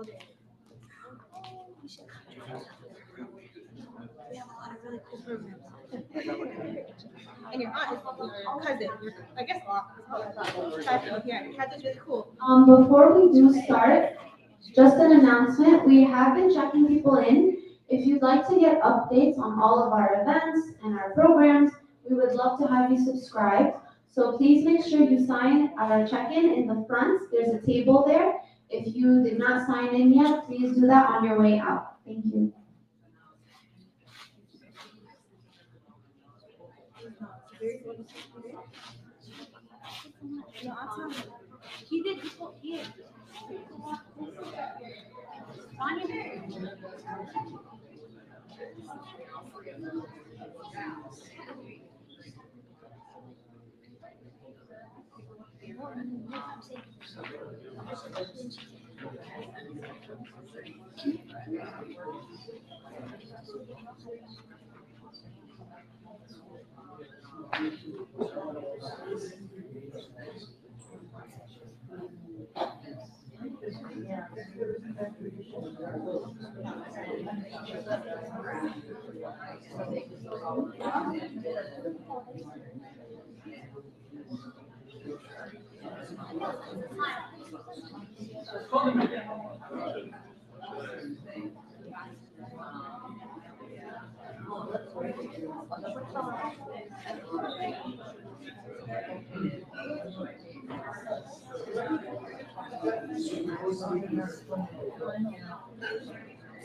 We have a lot of really cool programs. And your aunt is your cousin. I guess aunt is what I thought. Yeah, your cousin's really cool. Before we do start, just an announcement. We have been checking people in. If you'd like to get updates on all of our events and our programs, we would love to have you subscribed. So please make sure you sign our check-in in the front. There's a table there. If you did not sign in yet, please do that on your way out. Thank you. He did. He did.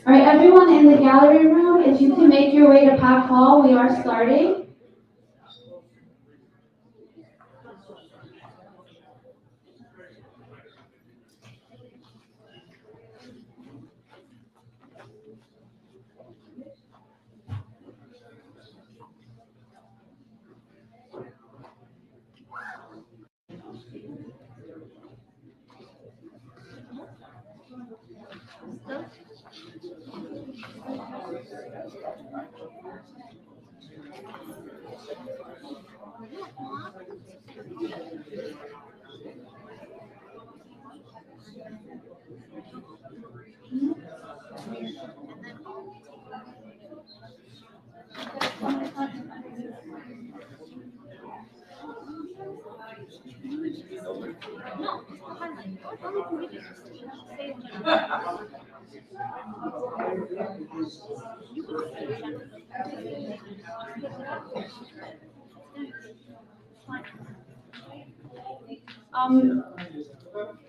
All right, everyone in the gallery room, if you can make your way to PACC Hall, we are starting.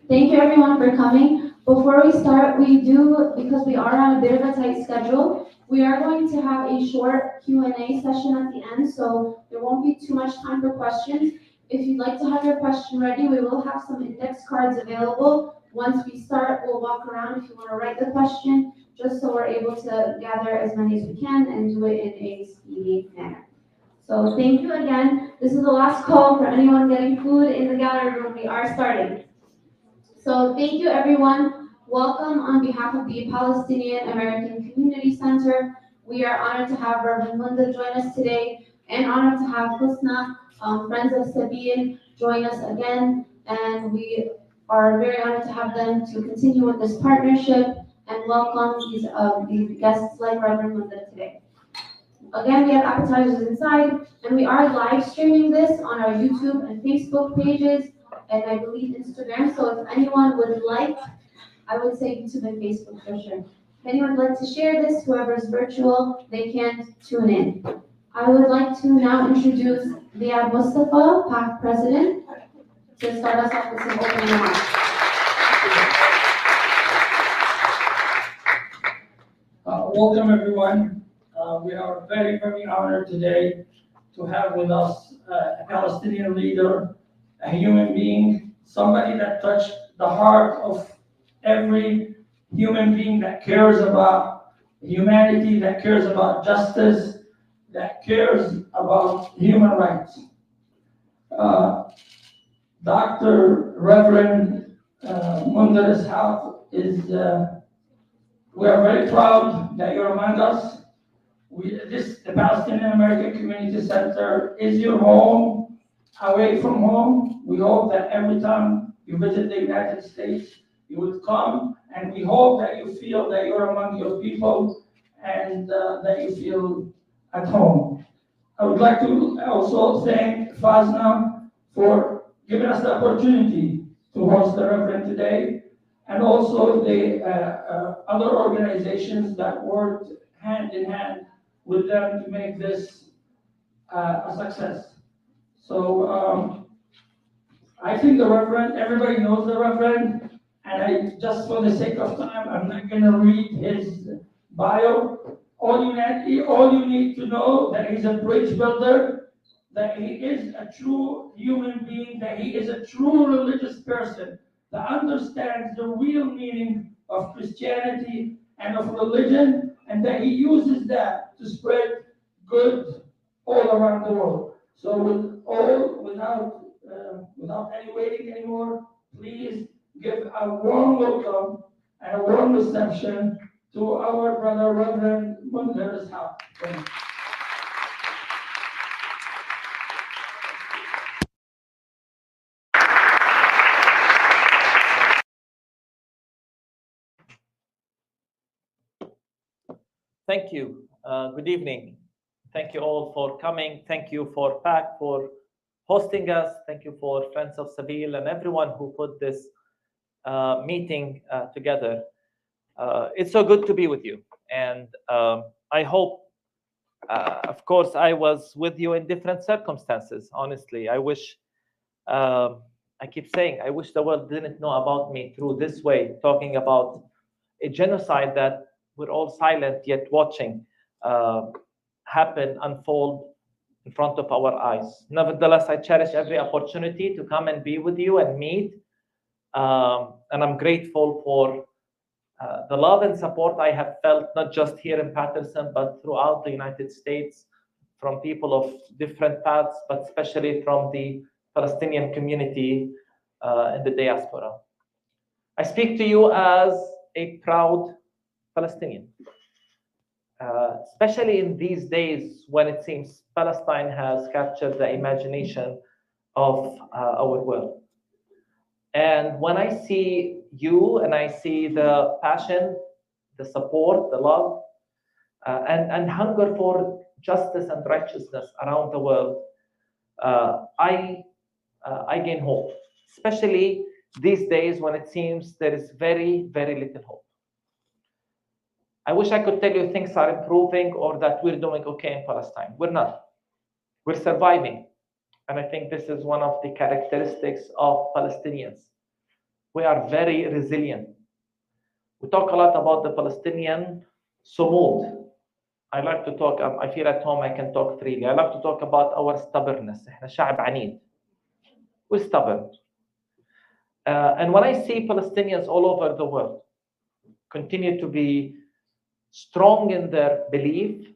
Thank you everyone for coming. Before we start, because we are on a bit of a tight schedule, we are going to have a short Q&A session at the end, so there won't be too much time for questions. If you'd like to have your question ready, we will have some index cards available. Once we start, we'll walk around if you want to write the question, just so we're able to gather as many as we can and do it in a speedy manner. So thank you again. This is the last call for anyone getting food in the gallery room. We are starting. So thank you everyone. Welcome on behalf of the Palestinian American Community Center. We are honored to have Reverend Munther join us today and honored to have Husna, Friends of Sabil, join us again. And we are very honored to have them to continue with this partnership and welcome these guests like Reverend Munther today. Again, we have appetizers inside, and we are live streaming this on our YouTube and Facebook pages, and I believe Instagram. So if anyone would like, I would say YouTube and Facebook for sure. If anyone would like to share this, whoever's virtual, they can tune in. I would like to now introduce Ziad Mustafa, PACC President, to start us off with some opening remarks. Welcome everyone. We are very, very honored today to have with us a Palestinian leader, a human being, somebody that touched the heart of every human being that cares about humanity, that cares about justice, that cares about human rights. Dr. Reverend Munther Issac we are very proud that you're among us. The Palestinian American Community Center is your home, away from home. We hope that every time you visit the United States, you would come, and we hope that you feel that you're among your people and that you feel at home. I would like to also thank FASNA for giving us the opportunity to host the Reverend today, and also the other organizations that worked hand in hand with them to make this a success. So I think the Reverend, everybody knows the Reverend, and I just for the sake of time, I'm not going to read his bio. All you need to know that he's a bridge builder, that he is a true human being, that he is a true religious person that understands the real meaning of Christianity and of religion, and that he uses that to spread good all around the world. So without any waiting anymore, please give a warm welcome and a warm reception to our brother Reverend Munther Issac. Thank you. Good evening. Thank you all for coming. Thank you for PACC for hosting us. Thank you for Friends of Sabil and everyone who put this meeting together. It's so good to be with you. And I hope, of course, I was with you in different circumstances, honestly. I wish, I keep saying, I wish the world didn't know about me through this way, talking about a genocide that we're all silent yet watching happen, unfold in front of our eyes. Nevertheless, I cherish every opportunity to come and be with you and meet. And I'm grateful for the love and support I have felt, not just here in Patterson, but throughout the United States, from people of different paths, but especially from the Palestinian community in the diaspora. I speak to you as a proud Palestinian, especially in these days when it seems Palestine has captured the imagination of our world. And when I see you and I see the passion, the support, the love, and hunger for justice and righteousness around the world, I gain hope, especially these days when it seems there is very, very little hope. I wish I could tell you things are improving or that we're doing okay in Palestine. We're not. We're surviving. And I think this is one of the characteristics of Palestinians. We are very resilient. We talk a lot about the Palestinian sumud. I like to talk, I feel at home I can talk freely. I like to talk about our stubbornness. إحنا شعب عنيد. We're stubborn. And when I see Palestinians all over the world continue to be strong in their belief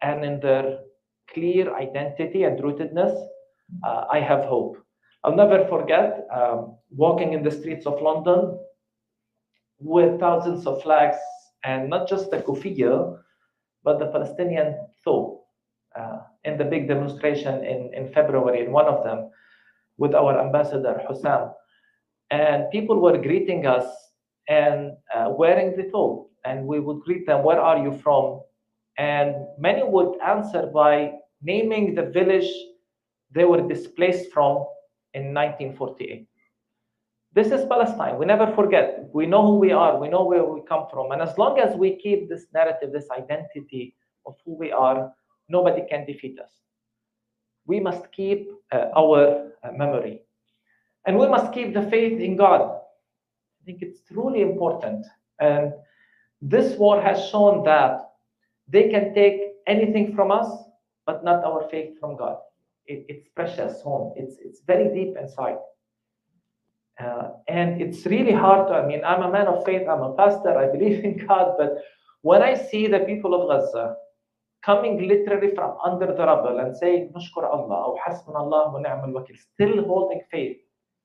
and in their clear identity and rootedness, I have hope. I'll never forget walking in the streets of London with thousands of flags, and not just the kufiya, but the Palestinian thobe in the big demonstration in February, in one of them, with our ambassador, Hussam. And people were greeting us and wearing the thobe. And we would greet them, where are you from? And many would answer by naming the village they were displaced from in 1948. This is Palestine. We never forget. We know who we are. We know where we come from. And as long as we keep this narrative, this identity of who we are, nobody can defeat us. We must keep our memory. And we must keep the faith in God. I think it's truly important. And this war has shown that they can take anything from us, but not our faith from God. It's precious home. It's very deep inside. And it's really hard to, I mean, I'm a man of faith, I'm a pastor, I believe in God, but when I see the people of Gaza coming literally from under the rubble and saying, Nashkur Allah, or Hasbunallah wa ni'mal wakil, still holding faith,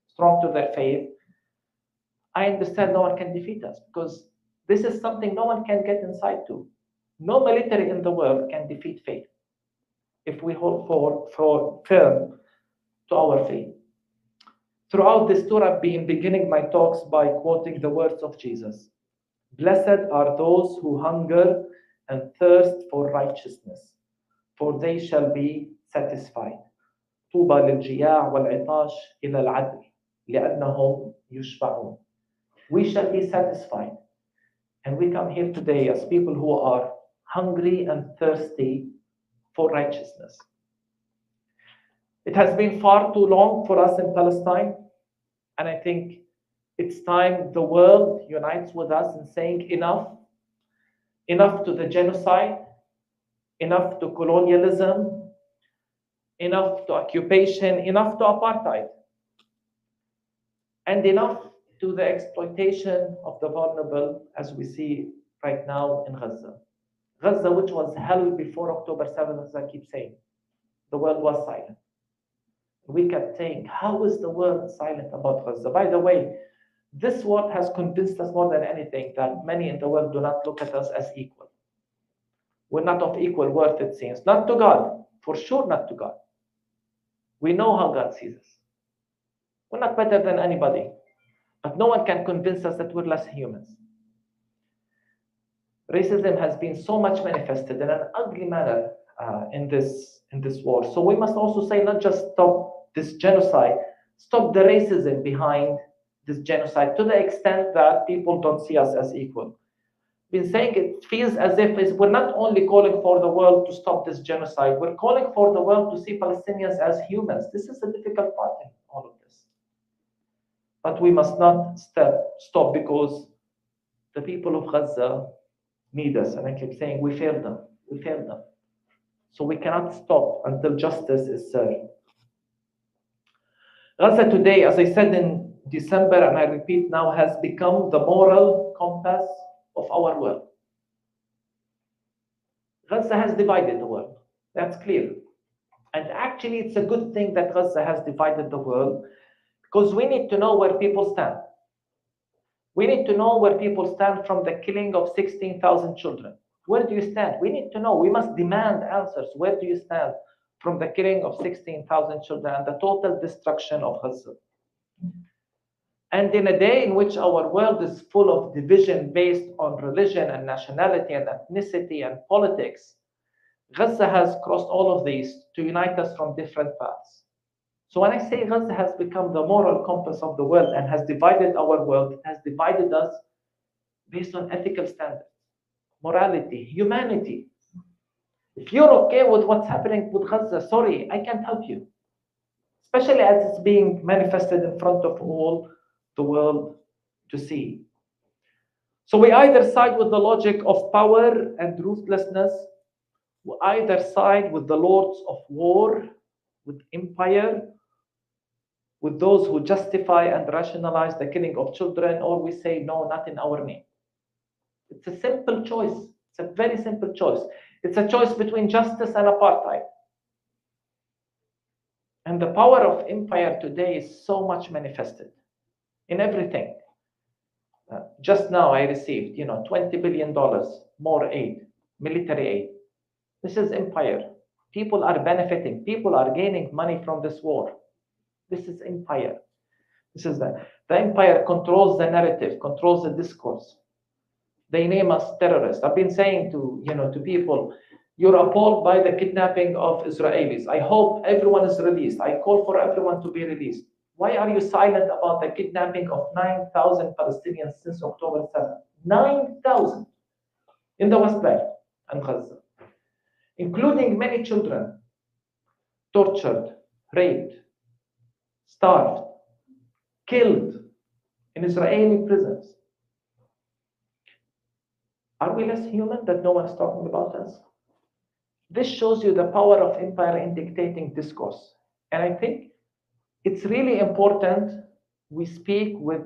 strong to their faith, I understand no one can defeat us, because this is something no one can get inside to. No military in the world can defeat faith if we hold firm to our faith. Throughout this tour, I've been beginning my talks by quoting the words of Jesus. Blessed are those who hunger and thirst for righteousness, for they shall be satisfied. طوبى للجياع والعطاش إلى العدل لأنهم يشبعون. We shall be satisfied. And we come here today as people who are hungry and thirsty for righteousness. It has been far too long for us in Palestine, and I think it's time the world unites with us in saying enough. Enough to the genocide, enough to colonialism, enough to occupation, enough to apartheid, and enough to the exploitation of the vulnerable as we see right now in Gaza. Gaza, which was hell before October 7th, as I keep saying, the world was silent. We kept saying, how is the world silent about Gaza? By the way, this war has convinced us more than anything that many in the world do not look at us as equal. We're not of equal worth, it seems. Not to God, for sure not to God. We know how God sees us. We're not better than anybody, but no one can convince us that we're less humans. Racism has been so much manifested in an ugly manner in this war. So we must also say, not just stop this genocide, stop the racism behind this genocide to the extent that people don't see us as equal. Been saying it feels as if we're not only calling for the world to stop this genocide, we're calling for the world to see Palestinians as humans. This is a difficult part in all of this. But we must not stop because the people of Gaza need us. And I keep saying, we failed them. We failed them. So we cannot stop until justice is served. Gaza today, as I said in December, and I repeat now, has become the moral compass of our world. Gaza has divided the world. That's clear. And actually, it's a good thing that Gaza has divided the world, because we need to know where people stand. We need to know where people stand from the killing of 16,000 children. Where do you stand? We need to know. We must demand answers. Where do you stand from the killing of 16,000 children and the total destruction of Gaza? And in a day in which our world is full of division based on religion and nationality and ethnicity and politics, Gaza has crossed all of these to unite us from different paths. So when I say Gaza has become the moral compass of the world and has divided our world, it has divided us based on ethical standards, morality, humanity. If you're okay with what's happening with Gaza, sorry, I can't help you. Especially as it's being manifested in front of all the world to see. So we either side with the logic of power and ruthlessness, we either side with the lords of war, with empire, with those who justify and rationalize the killing of children, or we say, no, not in our name. It's a simple choice. It's a very simple choice. It's a choice between justice and apartheid. And the power of empire today is so much manifested in everything. Just now I received, $20 billion more aid, military aid. This is empire. People are benefiting. People are gaining money from this war. This is empire. This is the empire controls the narrative, controls the discourse. They name us terrorists. I've been saying to people, you're appalled by the kidnapping of Israelis. I hope everyone is released. I call for everyone to be released. Why are you silent about the kidnapping of 9,000 Palestinians since October 7th? 9,000 in the West Bank and Gaza, including many children, tortured, raped, starved, killed in Israeli prisons. Are we less human that no one is talking about us? This shows you the power of empire in dictating discourse. And I think it's really important we speak with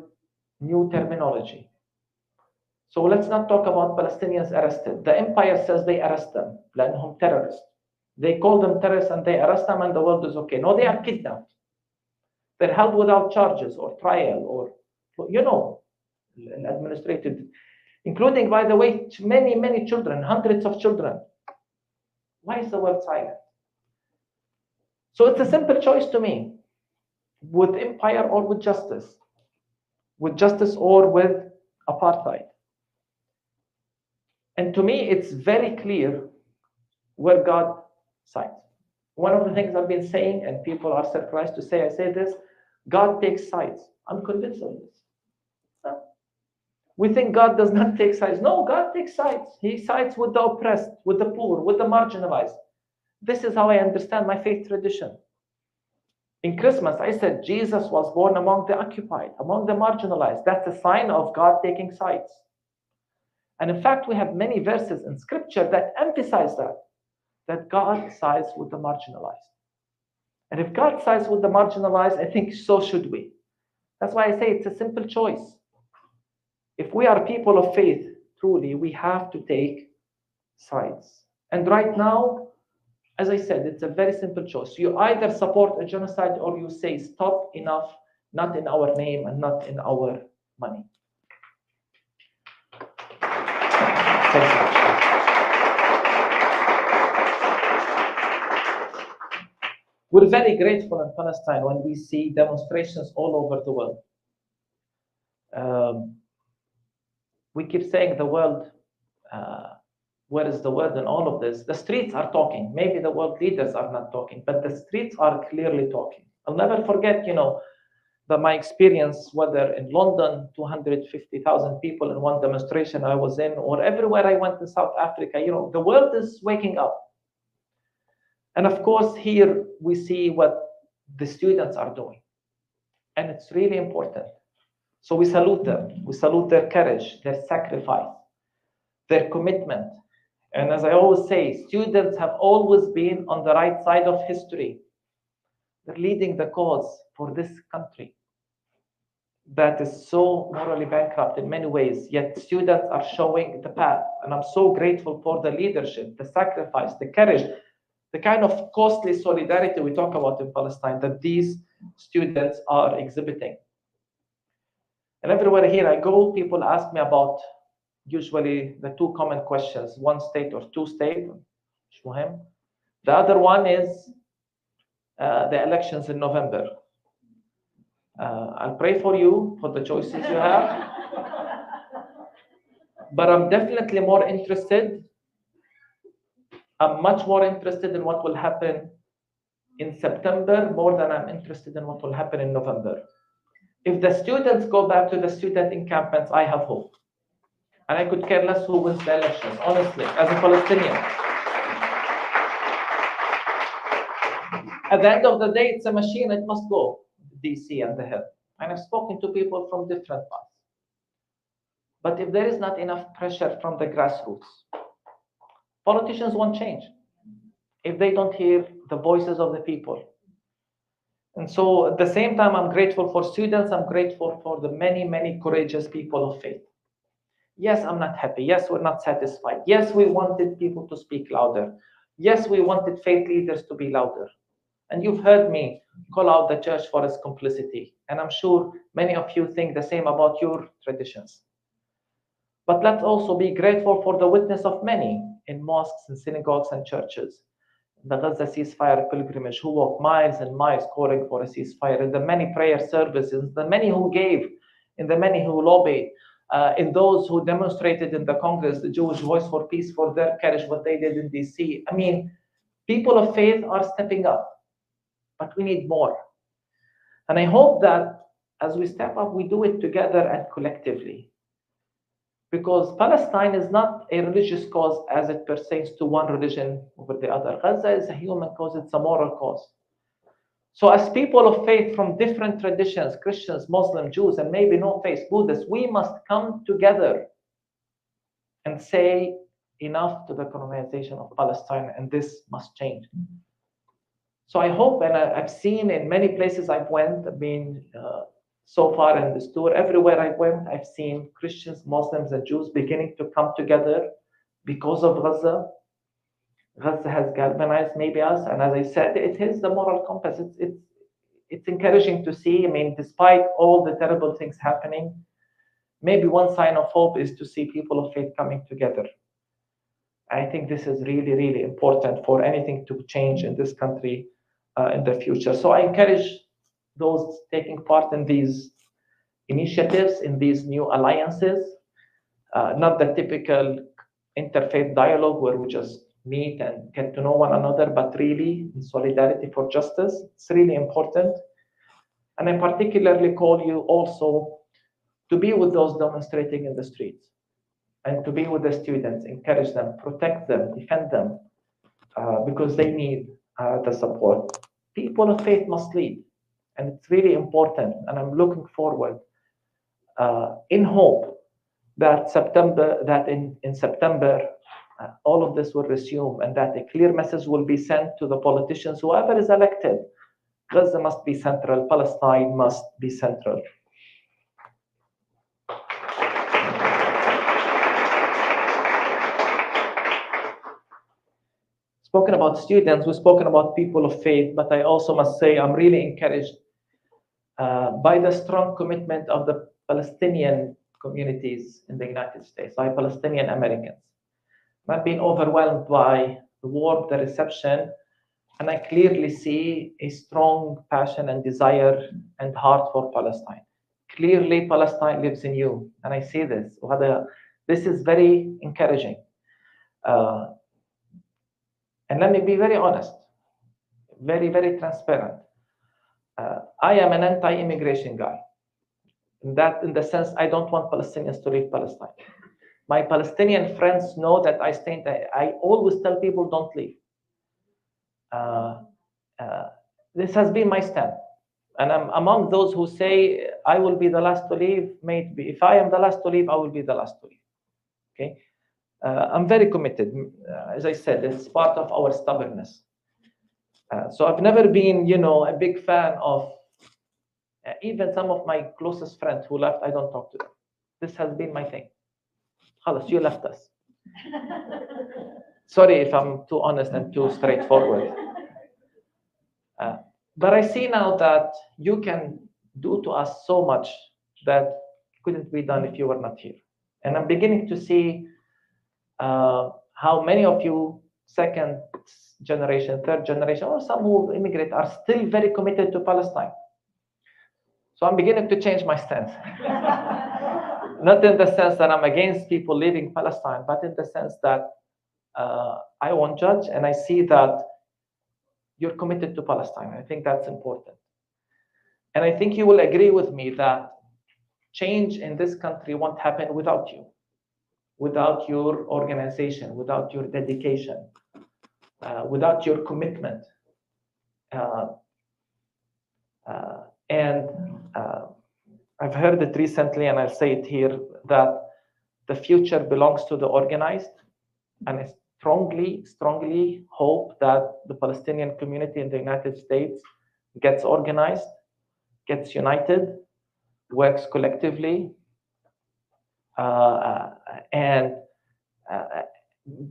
new terminology. So let's not talk about Palestinians arrested. The empire says they arrest them, لأنهم terrorists. They call them terrorists and they arrest them and the world is okay. No, they are kidnapped. They're held without charges or trial or, administrative, including, by the way, many, many children, hundreds of children. Why is the world silent? So it's a simple choice to me. with empire or with justice or with apartheid. And to me, it's very clear where God sides. One of the things I've been saying, and people are surprised to say, I say this, God takes sides. I'm convinced of this. No. We think God does not take sides. No, God takes sides. He sides with the oppressed, with the poor, with the marginalized. This is how I understand my faith tradition. In Christmas, I said Jesus was born among the occupied, among the marginalized. That's a sign of God taking sides. And in fact, we have many verses in scripture that emphasize that God sides with the marginalized. And if God sides with the marginalized, I think so should we. That's why I say it's a simple choice. If we are people of faith, truly, we have to take sides. And right now, as I said, it's a very simple choice. You either support a genocide or you say, stop, enough, not in our name and not in our money. Thanks so much. We're very grateful in Palestine when we see demonstrations all over the world. We keep saying the world, where is the world in all of this? The streets are talking. Maybe the world leaders are not talking, but the streets are clearly talking. I'll never forget, my experience, whether in London, 250,000 people in one demonstration I was in, or everywhere I went in South Africa, the world is waking up. And of course, here we see what the students are doing. And it's really important. So we salute them. We salute their courage, their sacrifice, their commitment. And as I always say, students have always been on the right side of history. They're leading the cause for this country that is so morally bankrupt in many ways, yet students are showing the path. And I'm so grateful for the leadership, the sacrifice, the courage, the kind of costly solidarity we talk about in Palestine that these students are exhibiting. And everywhere here I go, people ask me about usually the two common questions, one state or two state. The other one is the elections in November. I'll pray for you for the choices you have. But I'm definitely more interested. I'm much more interested in what will happen in September more than I'm interested in what will happen in November. If the students go back to the student encampments, I have hope. And I could care less who wins the elections, honestly, as a Palestinian. At the end of the day, it's a machine, it must go, DC and the Hill. And I've spoken to people from different paths. But if there is not enough pressure from the grassroots, politicians won't change if they don't hear the voices of the people. And so at the same time, I'm grateful for students. I'm grateful for the many, many courageous people of faith. Yes, I'm not happy. Yes, we're not satisfied. Yes, we wanted people to speak louder. Yes, we wanted faith leaders to be louder. And you've heard me call out the church for its complicity. And I'm sure many of you think the same about your traditions. But let's also be grateful for the witness of many in mosques and synagogues and churches. The Gaza ceasefire pilgrimage, who walked miles and miles calling for a ceasefire, in the many prayer services, the many who gave, in the many who lobbied, in those who demonstrated in the Congress, the Jewish Voice for Peace, for their courage, what they did in DC. I mean, people of faith are stepping up, but we need more. And I hope that as we step up, we do it together and collectively. Because Palestine is not a religious cause as it pertains to one religion over the other. Gaza is a human cause, it's a moral cause. So as people of faith from different traditions, Christians, Muslims, Jews, and maybe no faith, Buddhists, we must come together and say enough to the colonization of Palestine, and this must change. So I hope, and I've seen in many places I've went, I've been so far in this tour, everywhere I went, I've seen Christians, Muslims, and Jews beginning to come together because of Gaza. Gaza has galvanized maybe us, and as I said, it is the moral compass. It's encouraging to see. I mean, despite all the terrible things happening, maybe one sign of hope is to see people of faith coming together. I think this is really, really important for anything to change in this country in the future. So I encourage those taking part in these initiatives, in these new alliances, not the typical interfaith dialogue where we just meet and get to know one another, but really in solidarity for justice. It's really important. And I particularly call you also to be with those demonstrating in the streets and to be with the students, encourage them, protect them, defend them, because they need the support. People of faith must lead, and it's really important. And I'm looking forward in hope that in September, all of this will resume and that a clear message will be sent to the politicians, whoever is elected. Gaza must be central, Palestine must be central. Spoken about students, we've spoken about people of faith, but I also must say I'm really encouraged by the strong commitment of the Palestinian communities in the United States, by Palestinian Americans. I've been overwhelmed by the warmth, the reception, and I clearly see a strong passion and desire and heart for Palestine. Clearly, Palestine lives in you, and I see this. This is very encouraging. And let me be very honest, very, very transparent. I am an anti-immigration guy. In the sense, I don't want Palestinians to leave Palestine. My Palestinian friends know that I always tell people don't leave. This has been my stand. And I'm among those who say, I will be the last to leave. Maybe if I am the last to leave, I will be the last to leave. Okay? I'm very committed. As I said, it's part of our stubbornness. So I've never been, a big fan of even some of my closest friends who left, I don't talk to them. This has been my thing. Khalas, you left us. Sorry if I'm too honest and too straightforward. But I see now that you can do to us so much that couldn't be done if you were not here. And I'm beginning to see how many of you, second generation, third generation, or some who immigrate are still very committed to Palestine. So I'm beginning to change my stance. Not in the sense that I'm against people leaving Palestine, but in the sense that I won't judge, and I see that you're committed to Palestine. I think that's important. And I think you will agree with me that change in this country won't happen without you, without your organization, without your dedication, without your commitment. I've heard it recently, and I'll say it here, that the future belongs to the organized, and I strongly hope that the Palestinian community in the United States gets organized, gets united, works collectively, and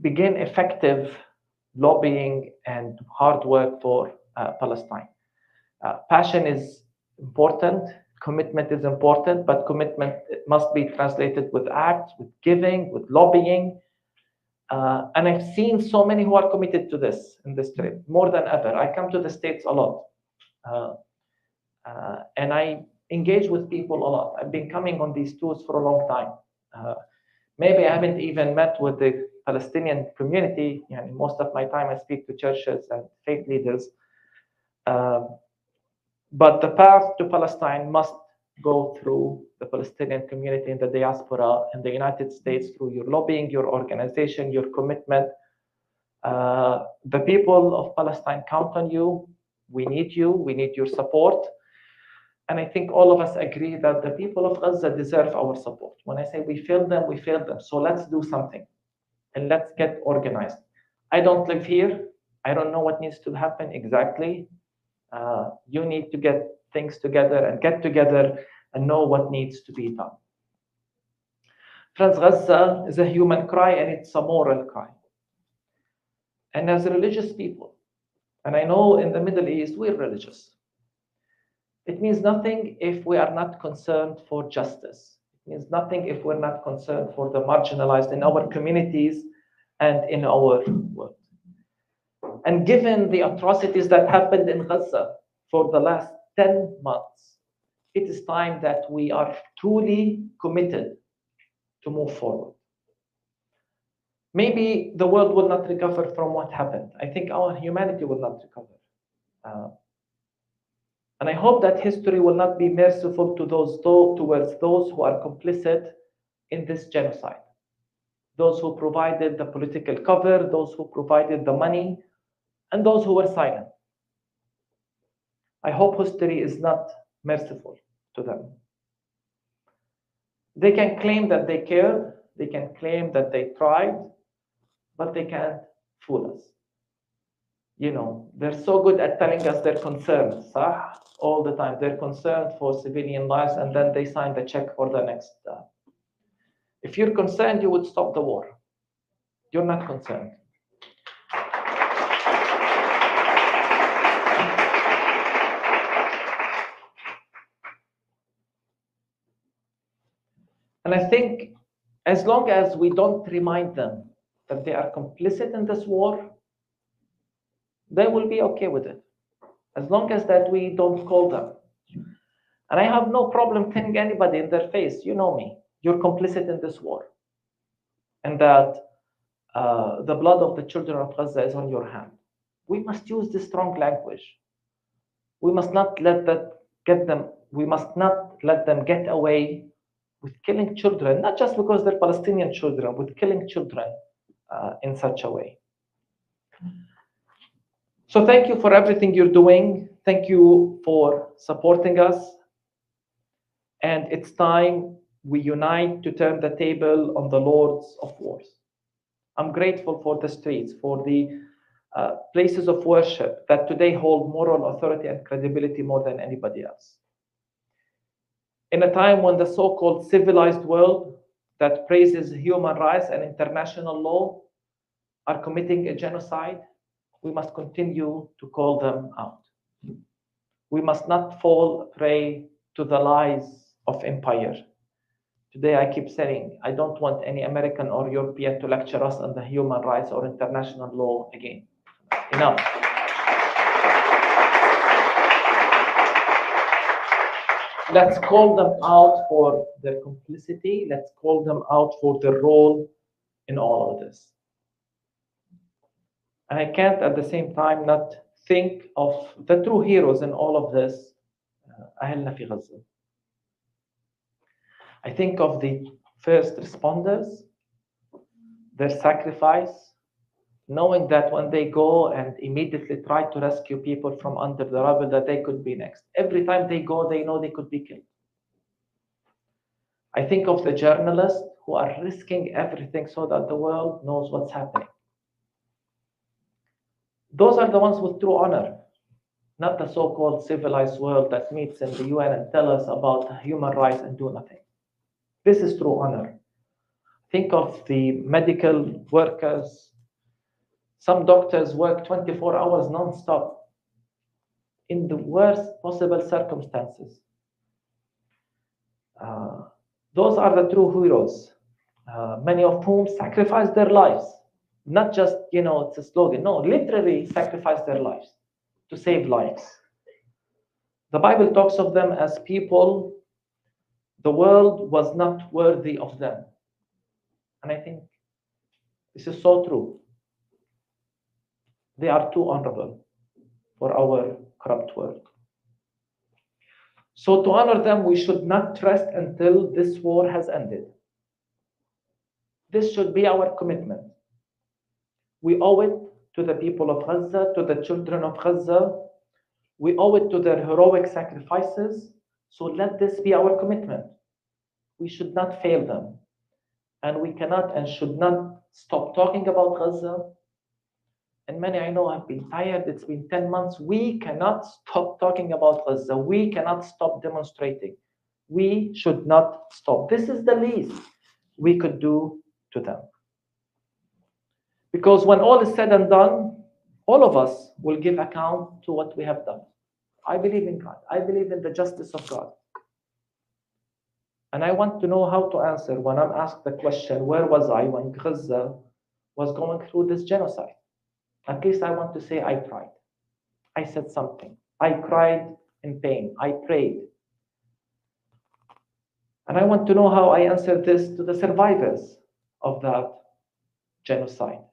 begin effective lobbying and hard work for Palestine. Passion is important, commitment is important, but commitment must be translated with acts, with giving, with lobbying. And I've seen so many who are committed to this in this trip, more than ever. I come to the States a lot. And I engage with people a lot. I've been coming on these tours for a long time. Maybe I haven't even met with the Palestinian community. Most of my time I speak to churches and faith leaders. But the path to Palestine must go through the Palestinian community in the diaspora in the United States, through your lobbying, your organization, your commitment. The people of Palestine count on you. We need you. We need your support. And I think all of us agree that the people of Gaza deserve our support. When I say we failed them, we failed them. So let's do something and let's get organized. I don't live here. I don't know what needs to happen exactly. You need to get things together and get together and know what needs to be done. Friends, Gaza is a human cry and it's a moral cry. And as religious people, and I know in the Middle East we're religious, it means nothing if we are not concerned for justice. It means nothing if we're not concerned for the marginalized in our communities and in our world. And given the atrocities that happened in Gaza for the last 10 months. It is time that we are truly committed to move forward. Maybe the world will not recover from what happened. I think our humanity will not recover. And I hope that history will not be merciful to towards those who are complicit in this genocide. Those who provided the political cover, those who provided the money, and those who were silent. I hope history is not merciful to them. They can claim that they cared, they can claim that they tried, but they can't fool us. You know, they're so good at telling us their concerns, all the time. They're concerned for civilian lives, and then they sign the check for the next. If you're concerned, you would stop the war. You're not concerned. And I think as long as we don't remind them that they are complicit in this war, they will be okay with it. As long as that we don't call them. And I have no problem telling anybody in their face, you know me, you're complicit in this war. And that the blood of the children of Gaza is on your hand. We must use this strong language. We must not let them get away with killing children, not just because they're Palestinian children, with killing children in such a way. So thank you for everything you're doing. Thank you for supporting us. And it's time we unite to turn the table on the lords of wars. I'm grateful for the streets, for the places of worship that today hold moral authority and credibility more than anybody else. In a time when the so-called civilized world that praises human rights and international law are committing a genocide, we must continue to call them out. We must not fall prey to the lies of empire. Today I keep saying, I don't want any American or European to lecture us on the human rights or international law again. Enough. Let's call them out for their complicity. Let's call them out for their role in all of this. And I can't at the same time not think of the true heroes in all of this, أهلنا في غزة. I think of the first responders, their sacrifice, knowing that when they go and immediately try to rescue people from under the rubble, that they could be next. Every time they go, they know they could be killed. I think of the journalists who are risking everything so that the world knows what's happening. Those are the ones with true honor, not the so-called civilized world that meets in the UN and tell us about human rights and do nothing. This is true honor. Think of the medical workers. Some doctors work 24 hours non-stop in the worst possible circumstances. Those are the true heroes, many of whom sacrifice their lives. Not just, it's a slogan. No, literally sacrifice their lives to save lives. The Bible talks of them as people the world was not worthy of them. And I think this is so true. They are too honorable for our corrupt world. So to honor them, we should not rest until this war has ended. This should be our commitment. We owe it to the people of Gaza, to the children of Gaza. We owe it to their heroic sacrifices. So let this be our commitment. We should not fail them. And we cannot and should not stop talking about Gaza. And many I know have been tired. It's been 10 months. We cannot stop talking about Gaza. We cannot stop demonstrating. We should not stop. This is the least we could do to them. Because when all is said and done, all of us will give account to what we have done. I believe in God. I believe in the justice of God. And I want to know how to answer when I'm asked the question, where was I when Gaza was going through this genocide? At least I want to say I tried. I said something. I cried in pain. I prayed. And I want to know how I answered this to the survivors of that genocide.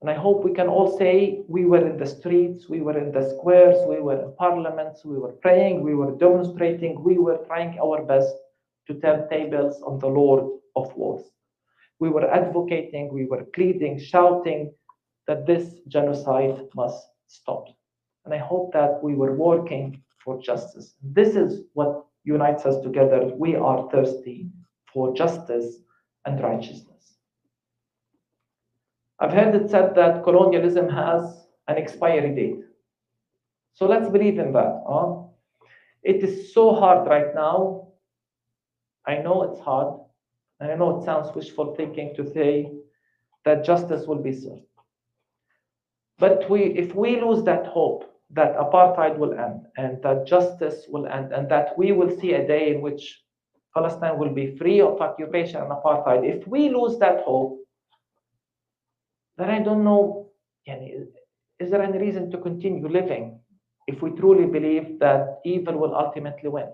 And I hope we can all say we were in the streets, we were in the squares, we were in parliaments, we were praying, we were demonstrating, we were trying our best to turn tables on the Lord of Wars. We were advocating, we were pleading, shouting that this genocide must stop. And I hope that we were working for justice. This is what unites us together. We are thirsty for justice and righteousness. I've heard it said that colonialism has an expiry date. So let's believe in that. It is so hard right now. I know it's hard. And I know it sounds wishful thinking to say that justice will be served. But if we lose that hope that apartheid will end and that justice will end and that we will see a day in which Palestine will be free of occupation and apartheid, if we lose that hope, then I don't know, is there any reason to continue living if we truly believe that evil will ultimately win?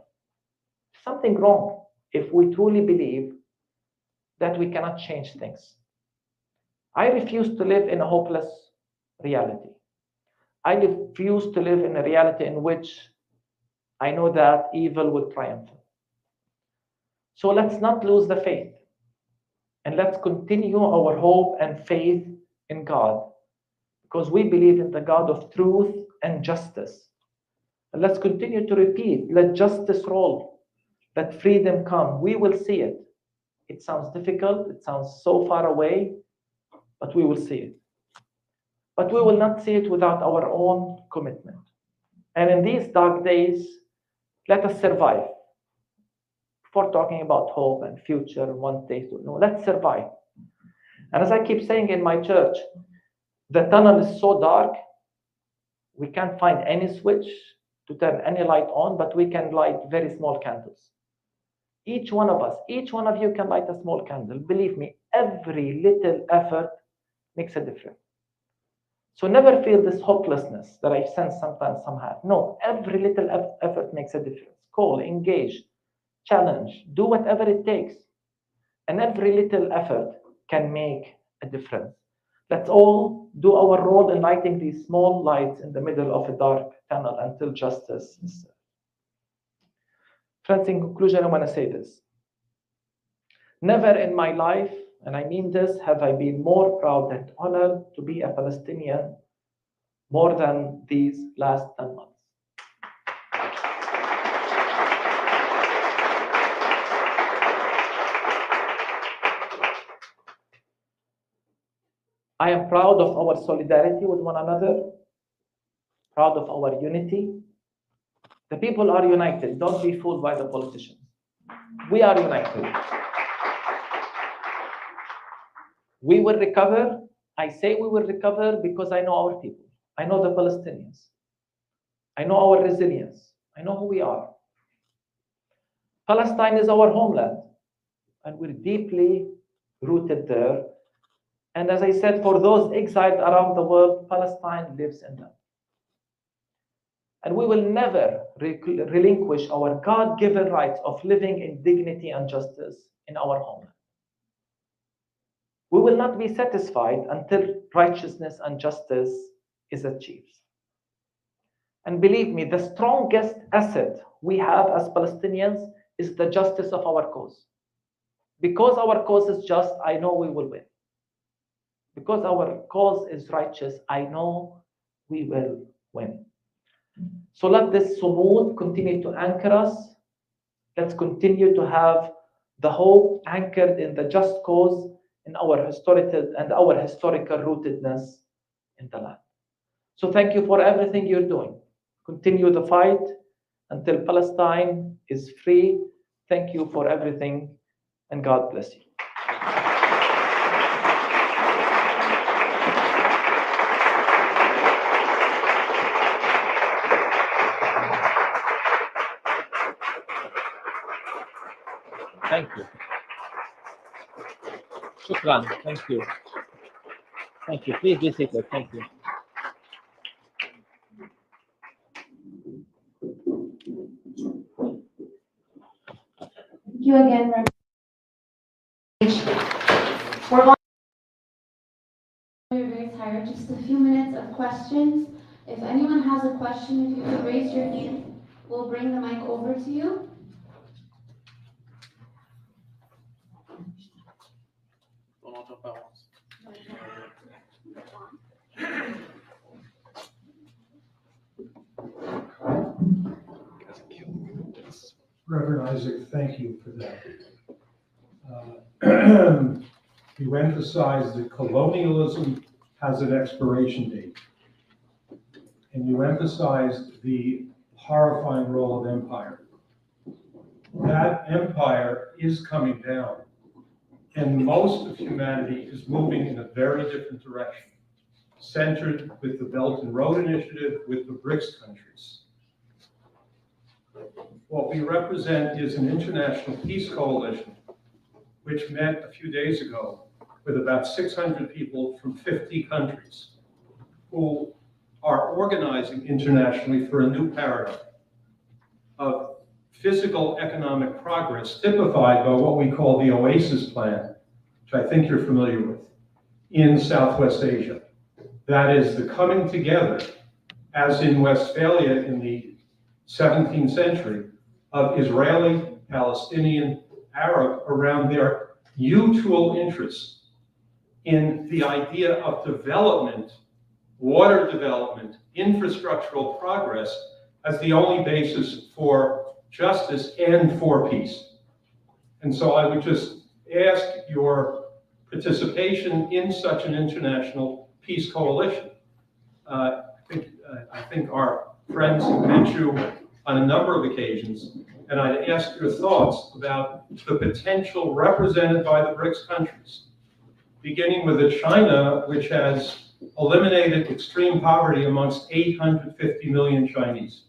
Something wrong if we truly believe that we cannot change things. I refuse to live in a hopeless reality. I refuse to live in a reality in which I know that evil will triumph. So let's not lose the faith. And let's continue our hope and faith in God, because we believe in the God of truth and justice. And let's continue to repeat, let justice roll, let freedom come. We will see it. It sounds difficult, it sounds so far away, but we will see it. But we will not see it without our own commitment. And in these dark days, let us survive. Before talking about hope and future and one day, no, let's survive. And as I keep saying in my church, the tunnel is so dark, we can't find any switch to turn any light on, but we can light very small candles. Each one of us, each one of you can light a small candle. Believe me, every little effort makes a difference. So never feel this hopelessness that I sense sometimes some have. No, every little effort makes a difference. Call, engage, challenge, do whatever it takes. And every little effort can make a difference. Let's all do our role in lighting these small lights in the middle of a dark tunnel until justice is served. Friends, in conclusion, I want to say this. Never in my life, and I mean this, have I been more proud and honored to be a Palestinian more than these last 10 months. I am proud of our solidarity with one another, proud of our unity. The people are united. Don't be fooled by the politicians. We are united. We will recover. I say we will recover because I know our people. I know the Palestinians. I know our resilience. I know who we are. Palestine is our homeland, and we're deeply rooted there. And as I said, for those exiled around the world, Palestine lives in them. And we will never relinquish our God-given rights of living in dignity and justice in our homeland. We will not be satisfied until righteousness and justice is achieved. And believe me, the strongest asset we have as Palestinians is the justice of our cause. Because our cause is just, I know we will win. Because our cause is righteous, I know we will win. So let this sumud continue to anchor us. Let's continue to have the hope anchored in the just cause, in our historical rootedness in the land. So thank you for everything you're doing. Continue the fight until Palestine is free. Thank you for everything, and God bless you. Thank you. Shukran. Thank you. Thank you. Please be seated. Thank you. you again, Reverend. We're going. You're very tired. Just a few minutes of questions. If anyone has a question, if you could raise your hand, we'll bring the mic over to you. Reverend Isaac, thank you for that. You emphasized that colonialism has an expiration date. And you emphasized the horrifying role of empire. That empire is coming down. And most of humanity is moving in a very different direction, centered with the Belt and Road Initiative, with the BRICS countries. What we represent is an international peace coalition, which met a few days ago with about 600 people from 50 countries who are organizing internationally for a new paradigm of physical economic progress typified by what we call the OASIS plan, which I think you're familiar with, in Southwest Asia. That is the coming together, as in Westphalia in the 17th century, of Israeli, Palestinian, Arab around their mutual interests in the idea of development, water development, infrastructural progress as the only basis for justice and for peace. And so I would just ask your participation in such an international peace coalition. I think our friends have met you on a number of occasions, and I'd ask your thoughts about the potential represented by the BRICS countries, beginning with a China which has eliminated extreme poverty amongst 850 million Chinese,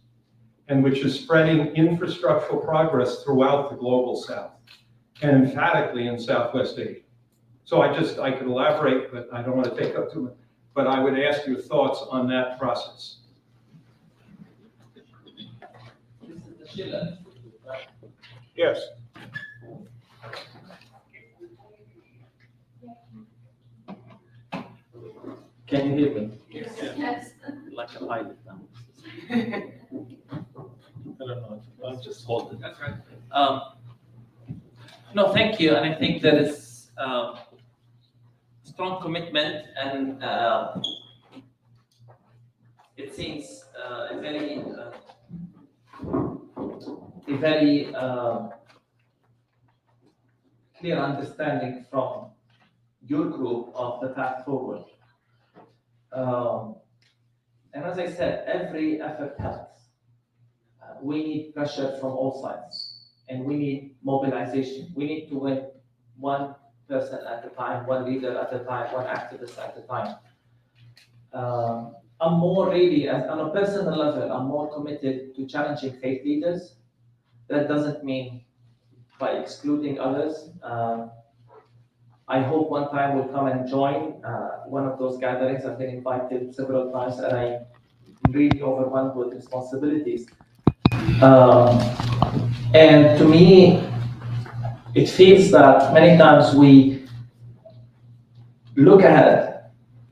and which is spreading infrastructural progress throughout the global South, and emphatically in Southwest Asia. So I could elaborate, but I don't want to take up too much, but I would ask your thoughts on that process. Yes. Can you hear me? Yes. Like a pilot now. I don't know. I'll just hold it. That's right. No, thank you. And I think there is strong commitment, and it seems a very clear understanding from your group of the path forward. And as I said, every effort helps. We need pressure from all sides, and we need mobilization. We need to win one person at a time, one leader at a time, one activist at a time. I'm more really, on a personal level, I'm more committed to challenging faith leaders. That doesn't mean by excluding others. I hope one time we'll come and join one of those gatherings. I've been invited several times, and I'm really overwhelmed with responsibilities. And to me, it feels that many times we look ahead,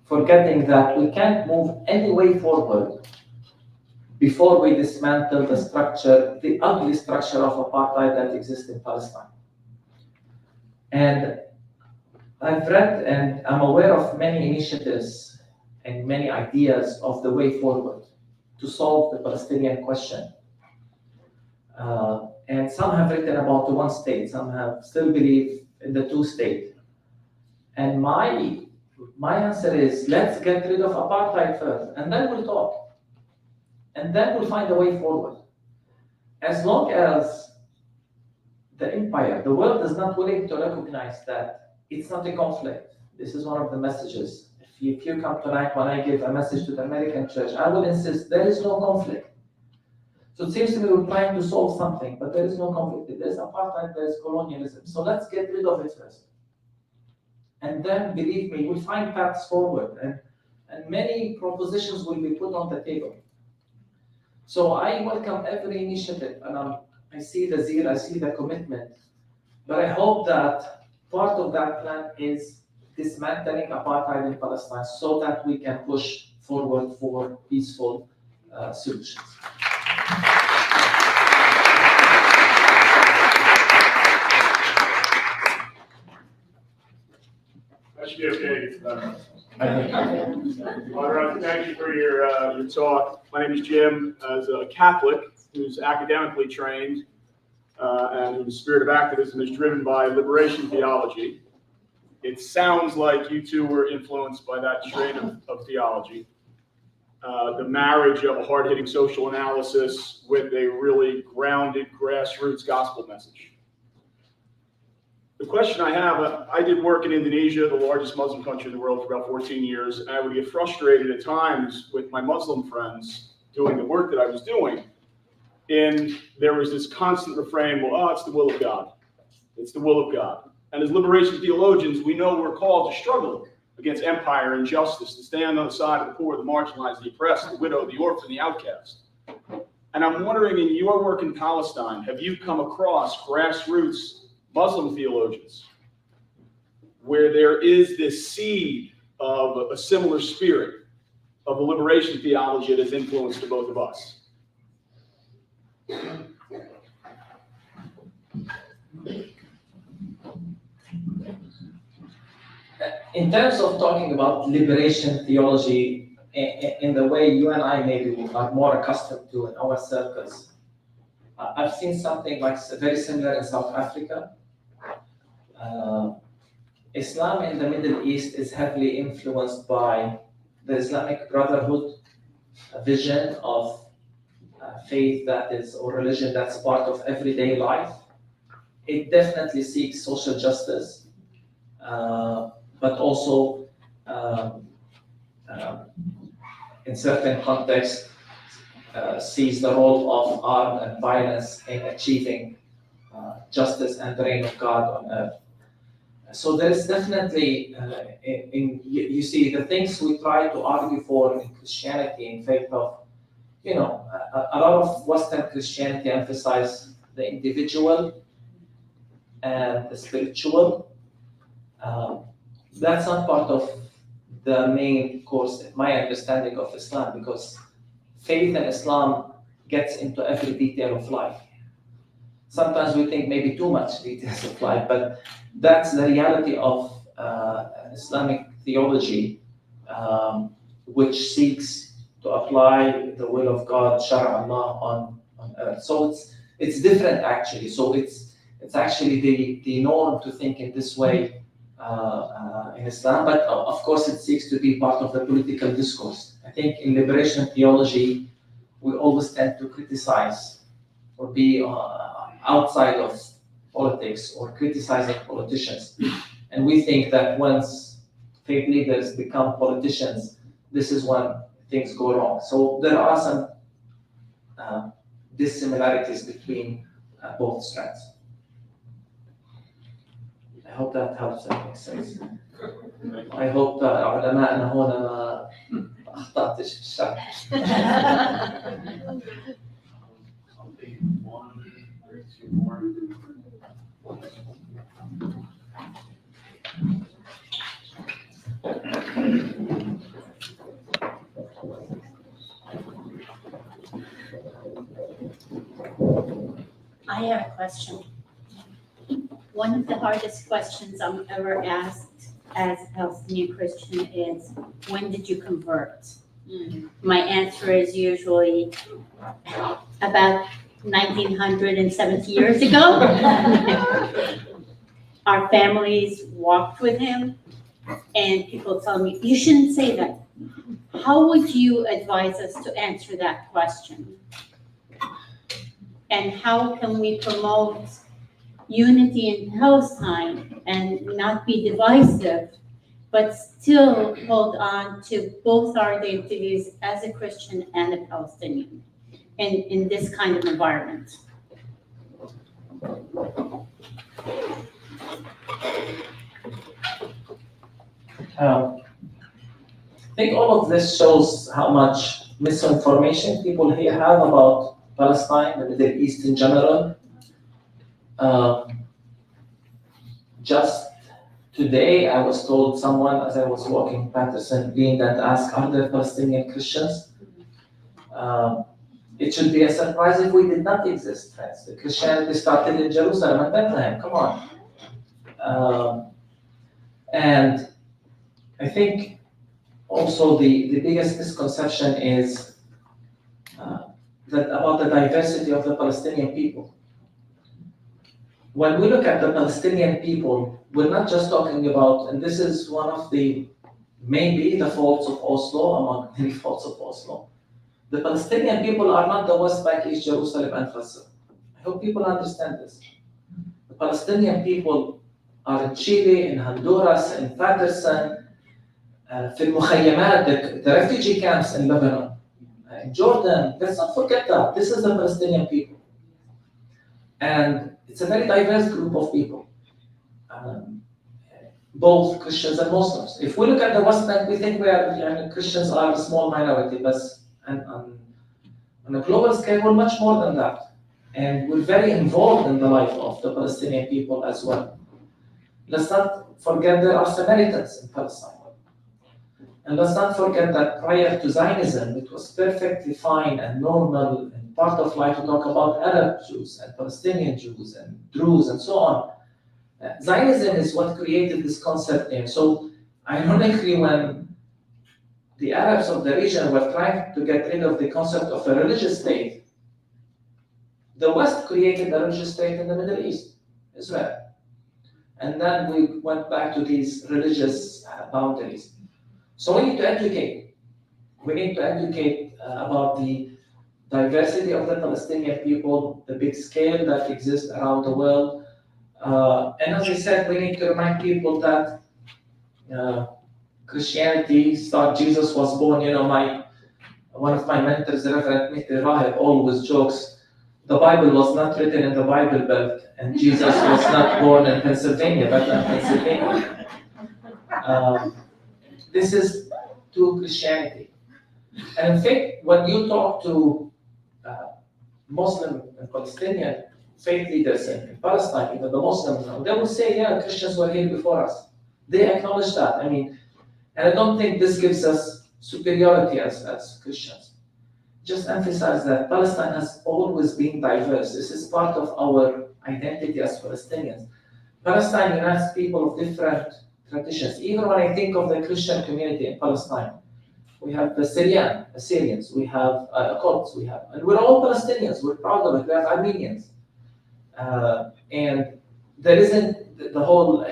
forgetting that we can't move any way forward before we dismantle the structure, the ugly structure of apartheid that exists in Palestine. And I've read and I'm aware of many initiatives and many ideas of the way forward to solve the Palestinian question. And some have written about the one state, some have still believe in the two state. And my answer is, let's get rid of apartheid first, and then we'll talk. And then we'll find a way forward. As long as the empire, the world is not willing to recognize that it's not a conflict. This is one of the messages. If you come tonight when I give a message to the American church, I will insist there is no conflict. So it seems to me we're trying to solve something, but there is no conflict. There's apartheid, there's colonialism. So let's get rid of it first. And then, believe me, we'll find paths forward, and many propositions will be put on the table. So I welcome every initiative, and I see the zeal, I see the commitment. But I hope that part of that plan is dismantling apartheid in Palestine so that we can push forward for peaceful solutions. That should be okay. Well, thank you for your talk. My name is Jim. As a Catholic who's academically trained and whose spirit of activism is driven by liberation theology, it sounds like you two were influenced by that strain of theology. The marriage of a hard-hitting social analysis with a really grounded grassroots gospel message. The question I have, I did work in Indonesia, the largest Muslim country in the world, for about 14 years, and I would get frustrated at times with my Muslim friends doing the work that I was doing. And there was this constant refrain, well, it's the will of God. It's the will of God. And as liberation theologians, we know we're called to struggle against empire and injustice, to stand on the side of the poor, the marginalized, the oppressed, the widow, the orphan, the outcast. And I'm wondering, in your work in Palestine, have you come across grassroots Muslim theologians where there is this seed of a similar spirit of the liberation theology that has influenced the both of us? In terms of talking about liberation theology in the way you and I maybe are more accustomed to in our circles, I've seen something like very similar in South Africa. Islam in the Middle East is heavily influenced by the Islamic Brotherhood, a vision of faith that is, or religion that's part of everyday life. It definitely seeks social justice, but also in certain contexts sees the role of armed and violence in achieving justice and the reign of God on earth. So there's definitely, you see, the things we try to argue for in Christianity in faith of, a lot of Western Christianity emphasize the individual and the spiritual. That's not part of the main course, in my understanding of Islam, because faith in Islam gets into every detail of life. Sometimes we think maybe too much details of life, but that's the reality of Islamic theology, which seeks to apply the will of God, Shara Allah, on earth. So it's different actually. So it's actually the norm to think in this way in Islam, but of course it seeks to be part of the political discourse. I think in liberation theology, we always tend to criticize or be outside of politics or criticizing politicians. And we think that once faith leaders become politicians, this is when things go wrong. So there are some dissimilarities between both strands. I hope that helps, that makes sense. I hope علماءنا هنا ما أخطأتش في الشرح. I have a question. One of the hardest questions I'm ever asked as a Palestinian Christian is, when did you convert? My answer is usually about 1970 years ago. Our families walked with him, and people tell me, you shouldn't say that. How would you advise us to answer that question? And how can we promote unity in Palestine and not be divisive, but still hold on to both our identities as a Christian and a Palestinian in this kind of environment? I think all of this shows how much misinformation people here have about Palestine, the Middle East in general. Just today, I was told someone as I was walking Patterson Green that asked, are there Palestinian Christians? It should be a surprise if we did not exist, friends. The Christianity started in Jerusalem and Bethlehem, come on. And I think also the biggest misconception is that about the diversity of the Palestinian people. When we look at the Palestinian people, we're not just talking about, and this is one of maybe the faults of Oslo, among many faults of Oslo. The Palestinian people are not the West Bank, East Jerusalem, and Gaza. I hope people understand this. The Palestinian people are in Chile, in Honduras, in Patterson, في المخيمات, the refugee camps in Lebanon, in Jordan. Let's not forget that. This is the Palestinian people. And it's a very diverse group of people, both Christians and Muslims. If we look at the West Bank, we think Christians are a small minority, but on a global scale, we're much more than that. And we're very involved in the life of the Palestinian people as well. Let's not forget there are Samaritans in Palestine. And let's not forget that prior to Zionism, it was perfectly fine and normal and part of life to talk about Arab Jews and Palestinian Jews and Druze and so on. Zionism is what created this concept there. So ironically, when the Arabs of the region were trying to get rid of the concept of a religious state, the West created a religious state in the Middle East, Israel. And then we went back to these religious boundaries. So we need to educate. We need to educate about the diversity of the Palestinian people, the big scale that exists around the world. And as I said, we need to remind people that Christianity Jesus was born. One of my mentors, Reverend Munther Issac, always jokes, the Bible was not written in the Bible Belt, and Jesus was not born in Pennsylvania, but in Pennsylvania. This is true Christianity. And in fact, when you talk to Muslim and Palestinian faith leaders in Palestine, even the Muslims, they will say, yeah, Christians were here before us. They acknowledge that. And I don't think this gives us superiority as Christians. Just emphasize that Palestine has always been diverse. This is part of our identity as Palestinians. Palestine unites people of different traditions. Even when I think of the Christian community in Palestine, we have the Assyrians, we have Kurds, and we're all Palestinians. We're proud of it. We have Armenians, and there isn't the whole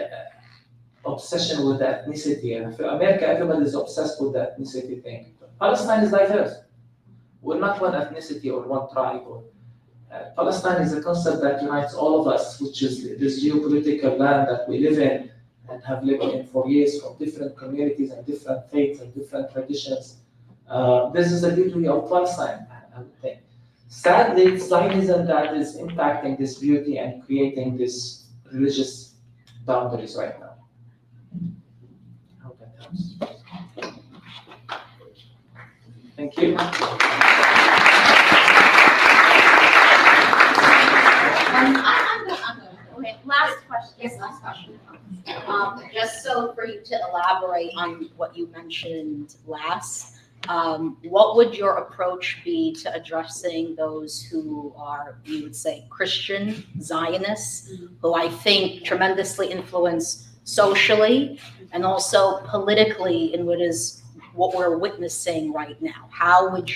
obsession with the ethnicity. And for America, everybody is obsessed with the ethnicity thing. Palestine is diverse. We're not one ethnicity or one tribe. Palestine is a concept that unites all of us, which is this geopolitical land that we live in and have lived in for years, from different communities and different faiths and different traditions. This is the beauty of Palestine, I would think. Sadly, it's Zionism that is impacting this beauty and creating this religious boundaries right now. I hope that helps. Thank you. Okay, last question. Yes, last question. Just so for you to elaborate on what you mentioned last, what would your approach be to addressing those who are, you would say, Christian Zionists, who I think tremendously influence socially and also politically in what we're witnessing right now? How would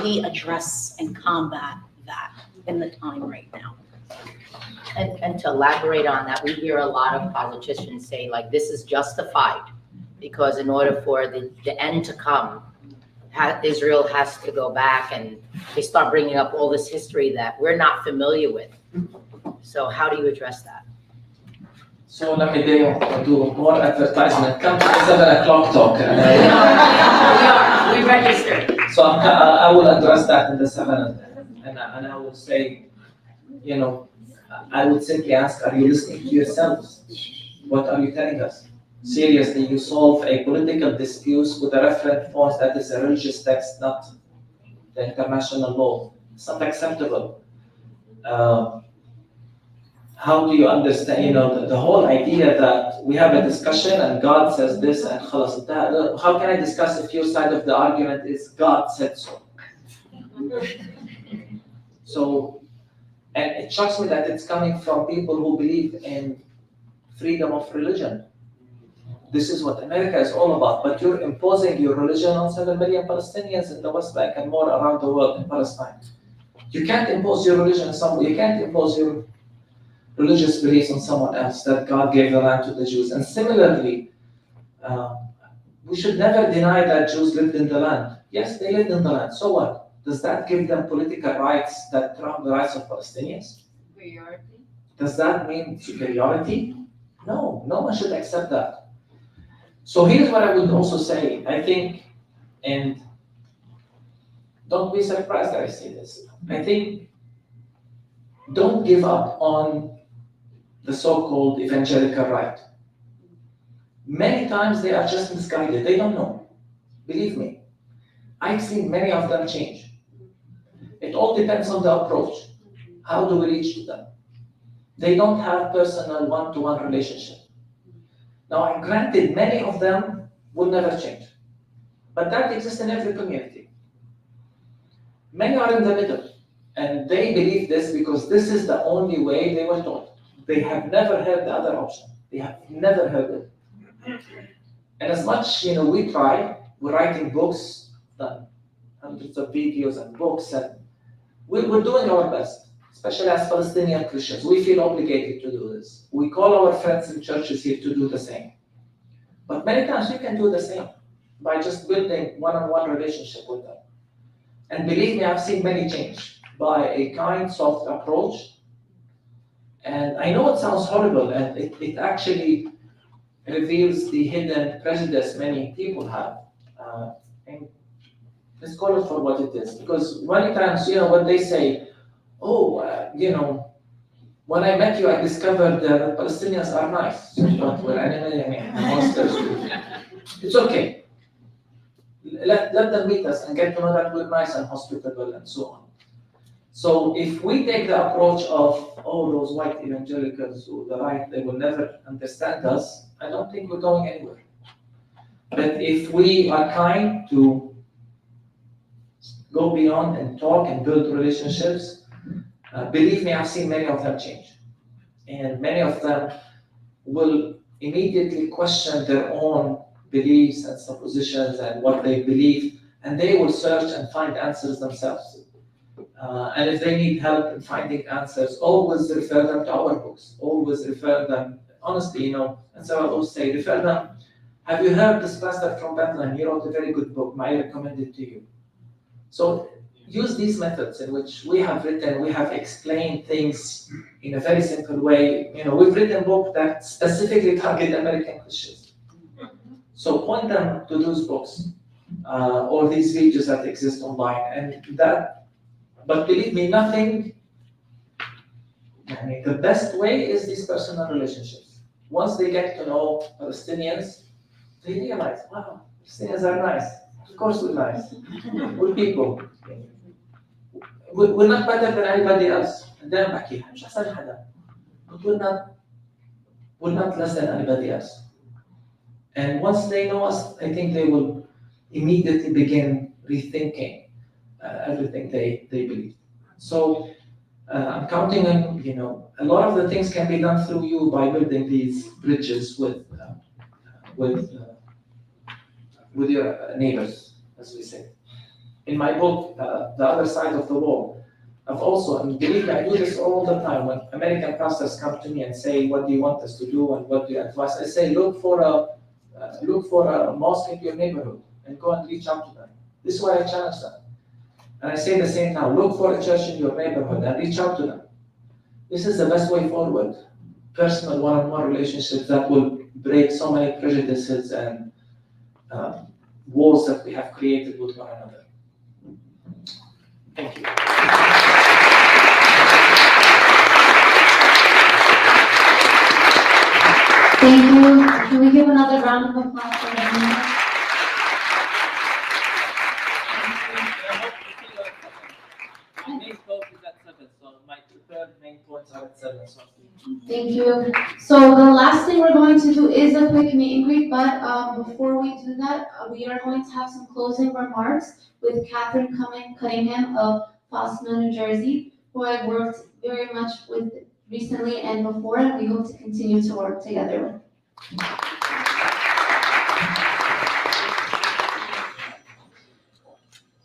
we address and combat that in the time right now? And to elaborate on that, we hear a lot of politicians say, like, this is justified because in order for the end to come, Israel has to go back, and they start bringing up all this history that we're not familiar with. So how do you address that? So let me do more advertisement. Come to the 7 o'clock talk. We registered. So I will address that in the 7, and I will say, I would simply ask, are you listening to yourselves? What are you telling us? Seriously, you solve a political dispute with a reference point that is a religious text, not the international law. It's not acceptable. How how do you understand, the whole idea that we have a discussion and God says this and خلاص, how can I discuss if your side of the argument is God said so? So, and it shocks me that it's coming from people who believe in freedom of religion. This is what America is all about, but you're imposing your religion on 7 million Palestinians in the West Bank and more around the world in Palestine. You can't impose your religion on someone, you can't impose your religious beliefs on someone else, that God gave the land to the Jews. And similarly, we should never deny that Jews lived in the land. Yes, they lived in the land, so what? Does that give them political rights that trump the rights of Palestinians? Superiority? Does that mean superiority? No, no one should accept that. So here's what I would also say, I think, and don't be surprised that I say this. I think don't give up on the so-called evangelical right. Many times they are just misguided, they don't know. Believe me, I've seen many of them change. It all depends on the approach. How do we reach to them? They don't have personal one-to-one relationship. Now, granted, many of them will never change, but that exists in every community. Many are in the middle, and they believe this because this is the only way they were taught. They have never heard the other option. They have never heard it. And as much, we try, we're writing books, done hundreds of videos and books, and we're doing our best, especially as Palestinian Christians. We feel obligated to do this. We call our friends in churches here to do the same. But many times we can do the same by just building one-on-one relationship with them. And believe me, I've seen many change by a kind, soft approach. And I know it sounds horrible, and it actually reveals the hidden prejudice many people have. And let's call it for what it is. Because many times, when they say, when I met you, I discovered that Palestinians are nice. But we're monsters. It's okay. Let them meet us and get to know that we're nice and hospitable and so on. So if we take the approach of, those white evangelicals or the right, they will never understand us, I don't think we're going anywhere. But if we are kind to go beyond and talk and build relationships, believe me, I've seen many of them change. And many of them will immediately question their own beliefs and suppositions and what they believe, and they will search and find answers themselves. And if they need help in finding answers, always refer them to our books. Always refer them, honestly, and so I always say, refer them. Have you heard this pastor from Bethlehem? He wrote a very good book. I recommend it to you. So use these methods in which we have explained things in a very simple way. We've written books that specifically target American Christians. So point them to those books or these videos that exist online. But believe me, the best way is these personal relationships. Once they get to know Palestinians, they realize, wow, Palestinians are nice. Of course we're nice. We're people. We're not better than anybody else. But we're not less than anybody else. And once they know us, I think they will immediately begin rethinking everything they believe. So I'm counting on, a lot of the things can be done through you by building these bridges with your neighbors, as we say. In my book, The Other Side of the Wall, I've also, and believe me, I do this all the time. When American pastors come to me and say, what do you want us to do and what do you advise? I say, look for a mosque in your neighborhood and go and reach out to them. This is why I challenge them. And I say the same now, look for a church in your neighborhood and reach out to them. This is the best way forward. Personal one-on-one relationships that will break so many prejudices and walls that we have created with one another. Thank you. Thank you. Can we give another round of applause for Reverend? My main focus is at 7, so my prepared main points are at 7. So Thank you. So the last thing we're going to do is a quick meet and greet, but before we do that, we are going to have some closing remarks with Catherine Cunningham of Fosna, New Jersey, who I've worked very much with recently and before, and we hope to continue to work together with.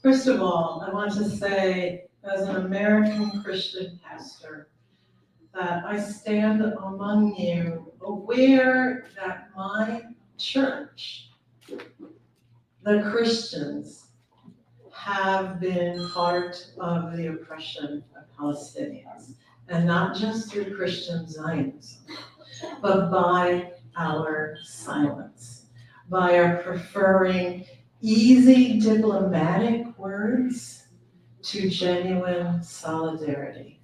First of all, I want to say, as an American Christian pastor, that I stand among you aware that my church, the Christians, have been part of the oppression of Palestinians, and not just through Christian Zionism, but by our silence, by our preferring easy diplomatic words to genuine solidarity.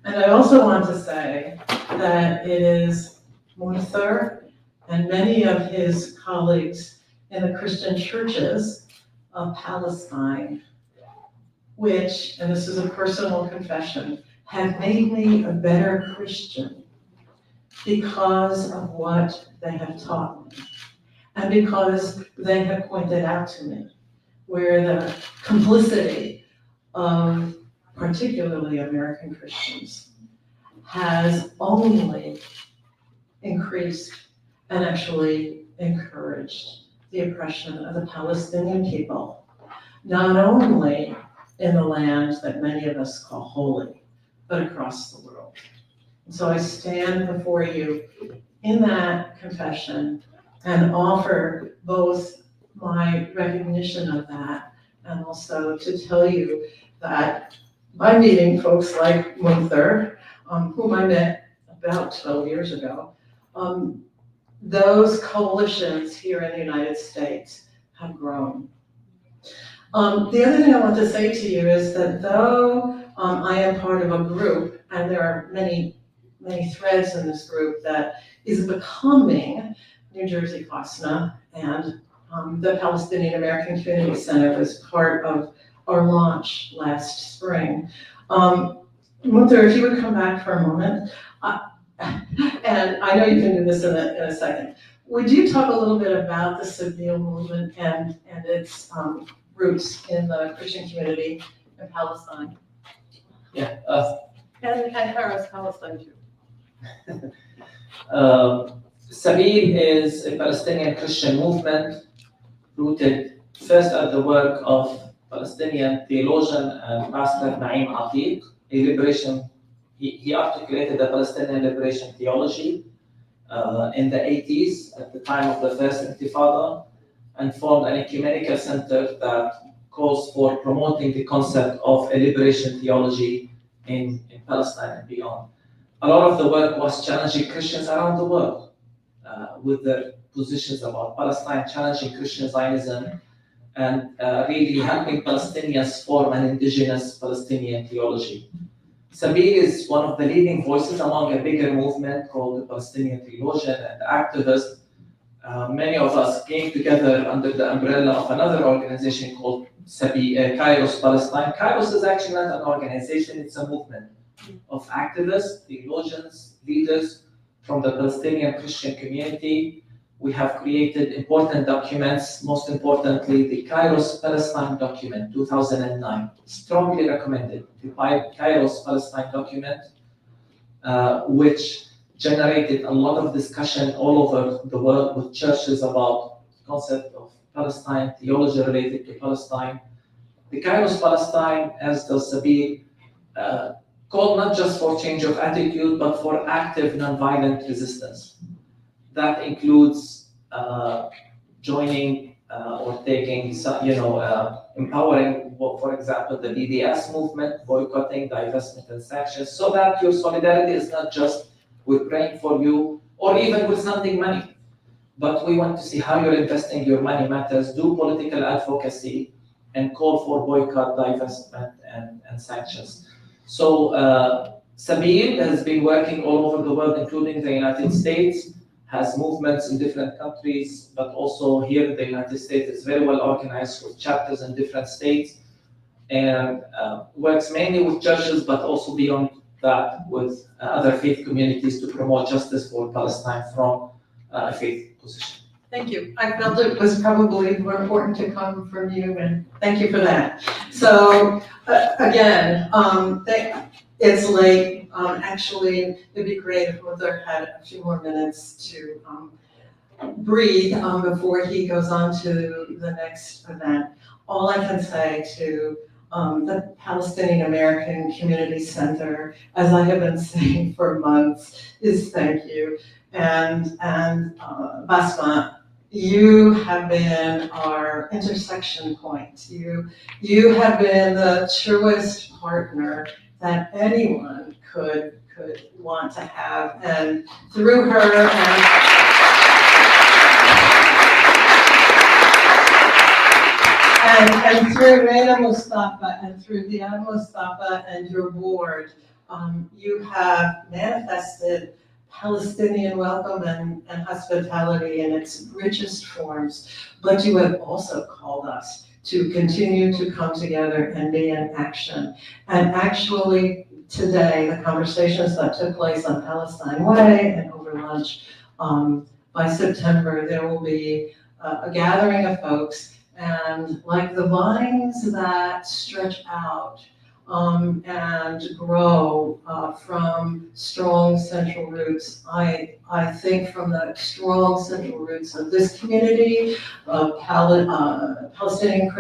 And I also want to say that it is Munther and many of his colleagues in the Christian churches of Palestine, which, and this is a personal confession, have made me a better Christian because of what they have taught me. And because they have pointed out to me where the complicity of particularly American Christians has only increased and actually encouraged the oppression of the Palestinian people, not only in the land that many of us call holy, but across the world. And so I stand before you in that confession and offer both my recognition of that and also to tell you that by meeting folks like Munther, whom I met about 12 years ago, those coalitions here in the United States have grown. The other thing I want to say to you is that though I am part of a group, and there are many threads in this group that is becoming New Jersey Fosna, and the Palestinian American Community Center was part of our launch last spring. Munther, if you would come back for a moment, and I know you can do this in a second. Would you talk a little bit about the Sabeel movement and its roots in the Christian community in Palestine? Yeah. And Harris, Palestine too. Sabeel is a Palestinian Christian movement rooted first at the work of Palestinian theologian and pastor Naim Atiq, a liberation. He articulated the Palestinian liberation theology in the 80s at the time of the first Intifada, and formed an ecumenical center that calls for promoting the concept of a liberation theology in Palestine and beyond. A lot of the work was challenging Christians around the world with their positions about Palestine, challenging Christian Zionism, and really helping Palestinians form an indigenous Palestinian theology. Sabeel is one of the leading voices among a bigger movement called the Palestinian Theologian and Activist. Many of us came together under the umbrella of another organization called Kairos Palestine. Kairos is actually not an organization, it's a movement of activists, theologians, leaders from the Palestinian Christian community. We have created important documents, most importantly, the Kairos Palestine document, 2009. Strongly recommended, the Kairos Palestine document, which generated a lot of discussion all over the world with churches about the concept of Palestine, theology related to Palestine. The Kairos Palestine, as does Sabeel, called not just for change of attitude, but for active nonviolent resistance. That includes joining or taking, empowering, for example, the BDS movement, boycotting, divestment, and sanctions, so that your solidarity is not just with praying for you or even with sending money, but we want to see how you're investing your money matters, do political advocacy, and call for boycott, divestment, and sanctions. So Sabeel has been working all over the world, including the United States, has movements in different countries, but also here in the United States is very well organized with chapters in different states, and works mainly with churches, but also beyond that with other faith communities to promote justice for Palestine from a faith position. Thank you. I felt it was probably more important to come from you, and thank you for that. So, again, it's late. Actually, it'd be great if Munther had a few more minutes to breathe before he goes on to the next event. All I can say to the Palestinian American Community Center, as I have been saying for months, is thank you. And Basma, you have been our intersection point. You have been the truest partner that anyone could want to have. And through her and through Reina Mustafa and through Diana Mustafa and your board, you have manifested Palestinian welcome and hospitality in its richest forms, but you have also called us to continue to come together and be in action. And actually, today, the conversations that took place on Palestine Way and over lunch, by September, there will be a gathering of folks, and like the vines that stretch out and grow from strong central roots. I think from the strong central roots of this community, of the Palestinian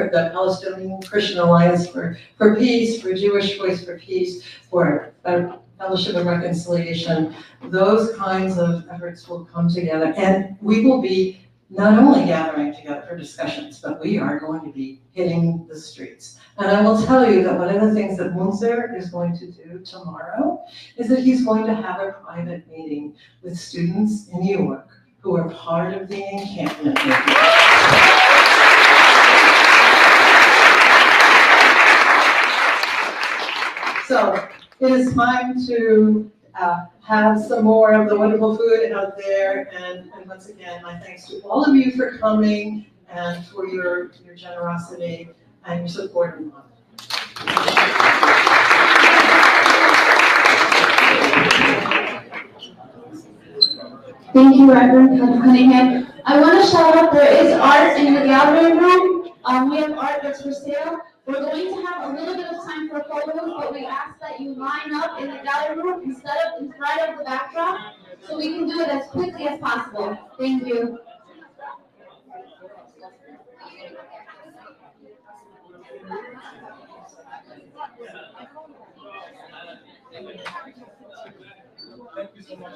Christian Alliance for Peace, for Jewish Voice for Peace, for Fellowship of Reconciliation, those kinds of efforts will come together, and we will be not only gathering together for discussions, but we are going to be hitting the streets. And I will tell you that one of the things that Munther is going to do tomorrow is that he's going to have a private meeting with students in New York who are part of the encampment. So it is time to have some more of the wonderful food out there. And once again, my thanks to all of you for coming and for your generosity and your support and love. Thank you, Reverend Cunningham. I want to shout out, there is art in the gathering room. We have art that's for sale. We're going to have a little bit of time for photos, but we ask that you line up in the gallery room instead of in front of the backdrop, so we can do it as quickly as possible. Thank you. Thank you so much.